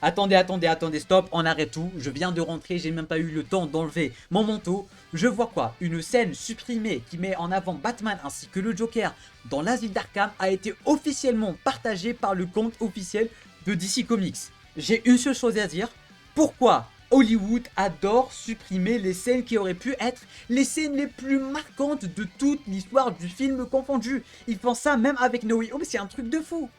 Attendez, stop, on arrête tout. Je viens de rentrer, j'ai même pas eu le temps d'enlever mon manteau. Je vois quoi? Une scène supprimée qui met en avant Batman ainsi que le Joker dans l'asile d'Arkham a été officiellement partagée par le compte officiel de DC Comics. J'ai une seule chose à dire. Pourquoi Hollywood adore supprimer les scènes qui auraient pu être les scènes les plus marquantes de toute l'histoire du film confondu? Ils font ça même avec No Way Home, c'est un truc de fou.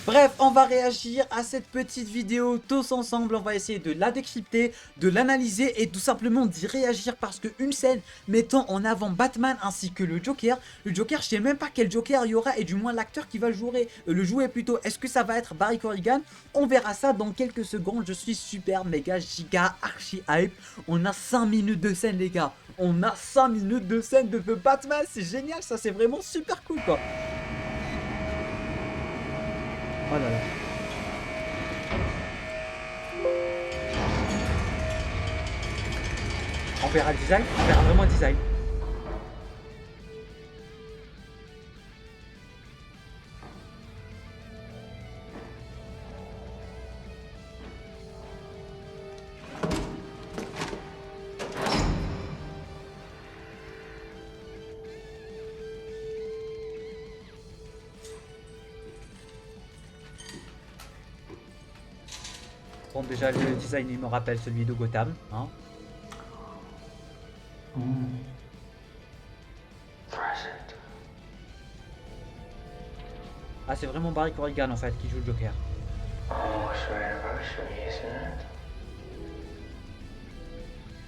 Bref, on va réagir à cette petite vidéo tous ensemble, on va essayer de la décrypter, de l'analyser et tout simplement d'y réagir parce qu'une scène mettant en avant Batman ainsi que le Joker, je sais même pas quel Joker il y aura et du moins l'acteur qui va le jouer plutôt, est-ce que ça va être Barry Corrigan? On verra ça dans quelques secondes, je suis super méga giga archi hype, on a 5 minutes de scène les gars, on a 5 minutes de scène de The Batman, c'est génial ça, c'est vraiment super cool quoi. Oh là là. On verra le design, on verra vraiment le design. Bon déjà le design il me rappelle celui de Gotham, hein. Ah c'est vraiment Barry Corrigan en fait qui joue le Joker. Oh, it's your anniversary, isn't it?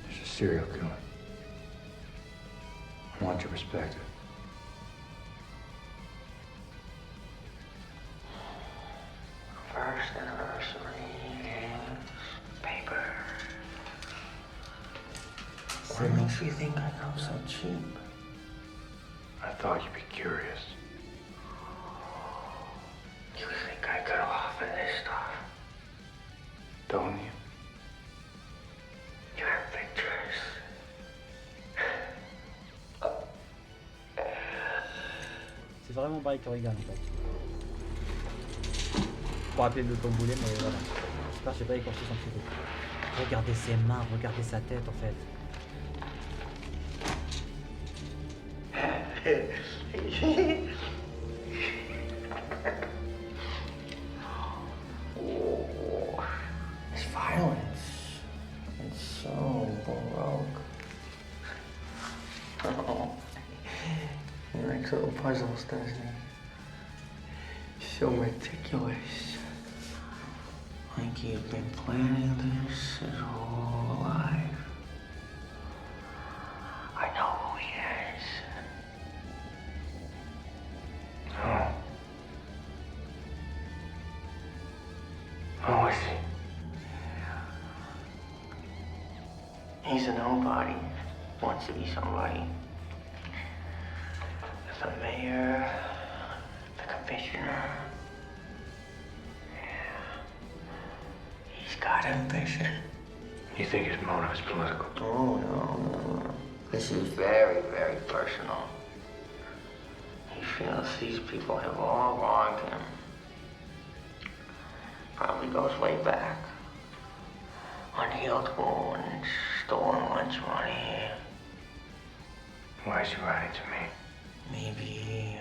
There's a serial killer. I want to respect it. First anniversary, paper. What makes you think I come so cheap? I thought you'd be curious. You think I could offer this stuff? Don't you? You have pictures. C'est vraiment Barry Corrigan en fait. Pour appeler le tomboulet mais voilà. J'espère que j'ai pas écorché son pseudo. Regardez ses mains, regardez sa tête en fait. Oh, it's violence. It's so baroque. Oh, he makes little puzzles, doesn't he? So meticulous. Like you've been planning this his whole life. I know who he is. Oh. Who is he? He's a nobody. Wants to be somebody. The mayor, the commissioner. He's got ambition. You think his motive is political? Oh, no. This is very, very personal. He feels these people have all wronged him. Probably goes way back. Unhealed wounds, stolen lunch money. Why is he writing to me? Maybe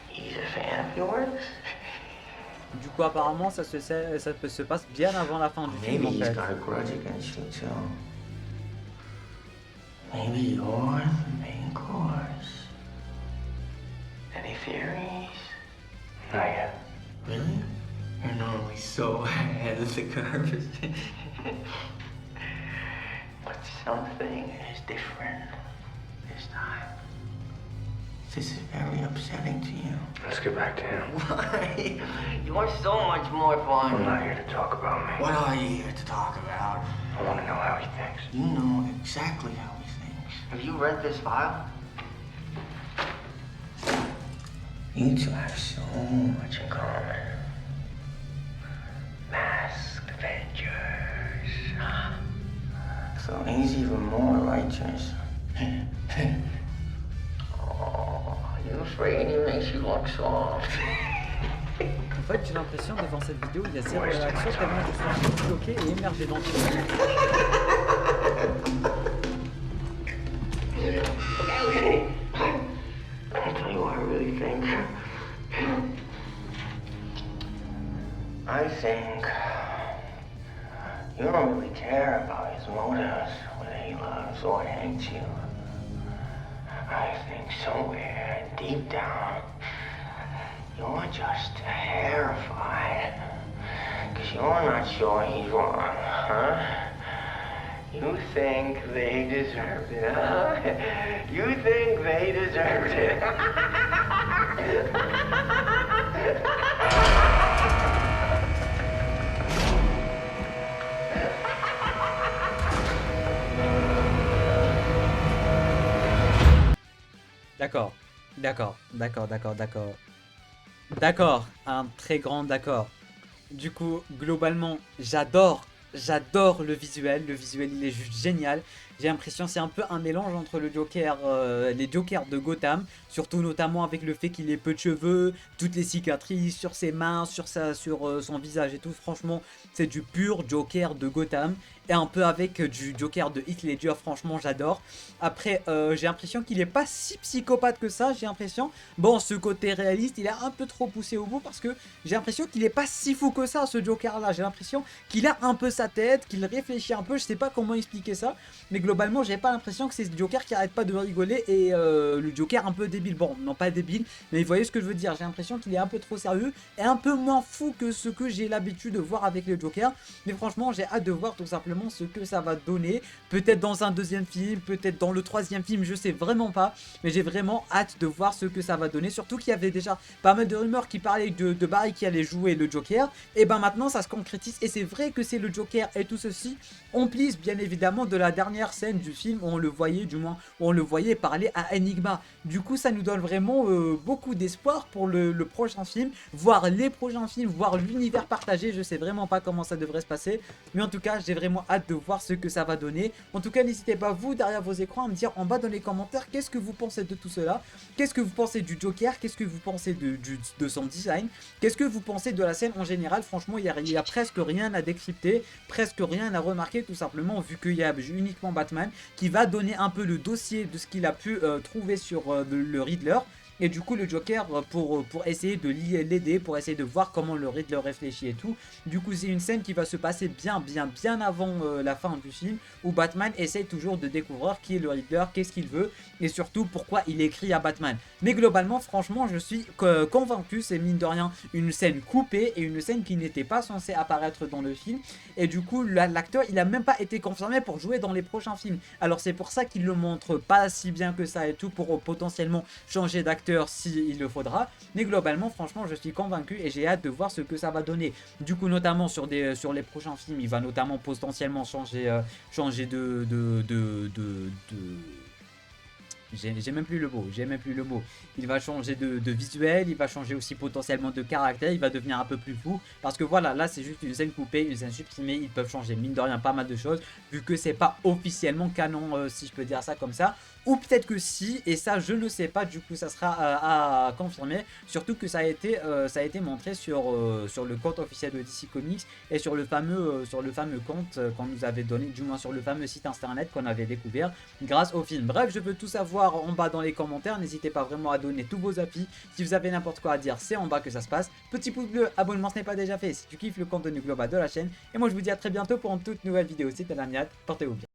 he's a fan of yours? Du coup apparemment ça se passe bien avant la fin du film en Maybe he's fait. got a grudge against you too. Maybe you're the main course. Any theories? Not yet. Really? You're normally so ahead of the curve. But something is different this time. This is very upsetting to you. Let's get back to him. Why? You're so much more fun. I'm not here to talk about me. What are you here to talk about? I want to know how he thinks. You know exactly how he thinks. Have you read this file? You two have so much in common. Masked Avengers. So he's even more righteous. Oh, you afraid he makes you look soft? fait, j'ai l'impression devant cette vidéo, il y a zéro réaction tellement je suis un peu bloqué et émergé dans le film. I'll tell you what I really think. I think you don't really care about his motives, whether he loves or hates you. I think somewhere deep down, you're just terrified. Because you're not sure he's wrong, huh? You think they deserved it, huh? You think they deserved it. D'accord, d'accord, d'accord, d'accord, d'accord. D'accord, un très grand d'accord. Du coup, globalement, j'adore le visuel. Le visuel, il est juste génial. J'ai l'impression c'est un peu un mélange entre le Joker, les Jokers de Gotham, surtout notamment avec le fait qu'il ait peu de cheveux, toutes les cicatrices sur ses mains, sur son visage et tout. Franchement, c'est du pur Joker de Gotham. Et un peu avec du Joker de Heath Ledger, franchement j'adore. Après j'ai l'impression qu'il est pas si psychopathe que ça, j'ai l'impression. Bon, ce côté réaliste il est un peu trop poussé au bout parce que j'ai l'impression qu'il est pas si fou que ça, ce Joker là. J'ai l'impression qu'il a un peu sa tête, qu'il réfléchit un peu, je sais pas comment expliquer ça. Mais globalement j'ai pas l'impression que c'est ce Joker qui arrête pas de rigoler et le Joker un peu débile. Bon, non pas débile, mais vous voyez ce que je veux dire. J'ai l'impression qu'il est un peu trop sérieux et un peu moins fou que ce que j'ai l'habitude de voir avec le Joker. Mais franchement j'ai hâte de voir tout simplement ce que ça va donner, peut-être dans un deuxième film, peut-être dans le troisième film, je sais vraiment pas, mais j'ai vraiment hâte de voir ce que ça va donner, surtout qu'il y avait déjà pas mal de rumeurs qui parlaient de Barry qui allait jouer le Joker, et ben maintenant ça se concrétise, et c'est vrai que c'est le Joker, et tout ceci complice bien évidemment de la dernière scène du film où on le voyait, du moins où on le voyait parler à Enigma. Du coup ça nous donne vraiment beaucoup d'espoir pour le prochain film, voir les prochains films, voir l'univers partagé. Je sais vraiment pas comment ça devrait se passer, mais en tout cas j'ai vraiment hâte de voir ce que ça va donner. En tout cas n'hésitez pas vous derrière vos écrans à me dire en bas dans les commentaires qu'est-ce que vous pensez de tout cela, qu'est-ce que vous pensez du Joker, qu'est-ce que vous pensez de son design, qu'est-ce que vous pensez de la scène en général. Franchement il y a presque rien à décrypter, presque rien à remarquer, tout simplement vu qu'il y a uniquement Batman qui va donner un peu le dossier de ce qu'il a pu trouver sur le Riddler. Et du coup le Joker pour essayer de l'aider, pour essayer de voir comment le Riddler réfléchit et tout. Du coup c'est une scène qui va se passer bien avant la fin du film, où Batman essaye toujours de découvrir qui est le Riddler, qu'est-ce qu'il veut et surtout pourquoi il écrit à Batman. Mais globalement franchement je suis convaincu, c'est mine de rien une scène coupée et une scène qui n'était pas censée apparaître dans le film. Et du coup l'acteur il a même pas été confirmé pour jouer dans les prochains films. Alors c'est pour ça qu'il le montre pas si bien que ça et tout, pour potentiellement changer d'acteur s'il le faudra, mais globalement franchement je suis convaincu et j'ai hâte de voir ce que ça va donner. Du coup notamment sur les prochains films il va notamment potentiellement changer j'ai même plus le mot, il va changer de visuel, il va changer aussi potentiellement de caractère, il va devenir un peu plus fou, parce que voilà, là c'est juste une scène coupée, une scène supprimée, ils peuvent changer mine de rien pas mal de choses, vu que c'est pas officiellement canon, si je peux dire ça comme ça, ou peut-être que si, et ça je ne sais pas, du coup ça sera à confirmer, surtout que ça a été montré sur le compte officiel de DC Comics, et sur le fameux compte qu'on nous avait donné, du moins sur le fameux site internet qu'on avait découvert grâce au film. Bref, je veux tout savoir en bas dans les commentaires, n'hésitez pas vraiment à donner tous vos avis, si vous avez n'importe quoi à dire c'est en bas que ça se passe, petit pouce bleu, abonnement ce n'est pas déjà fait si tu kiffes le contenu global de la chaîne, et moi je vous dis à très bientôt pour une toute nouvelle vidéo, c'était Lamiat, portez-vous bien.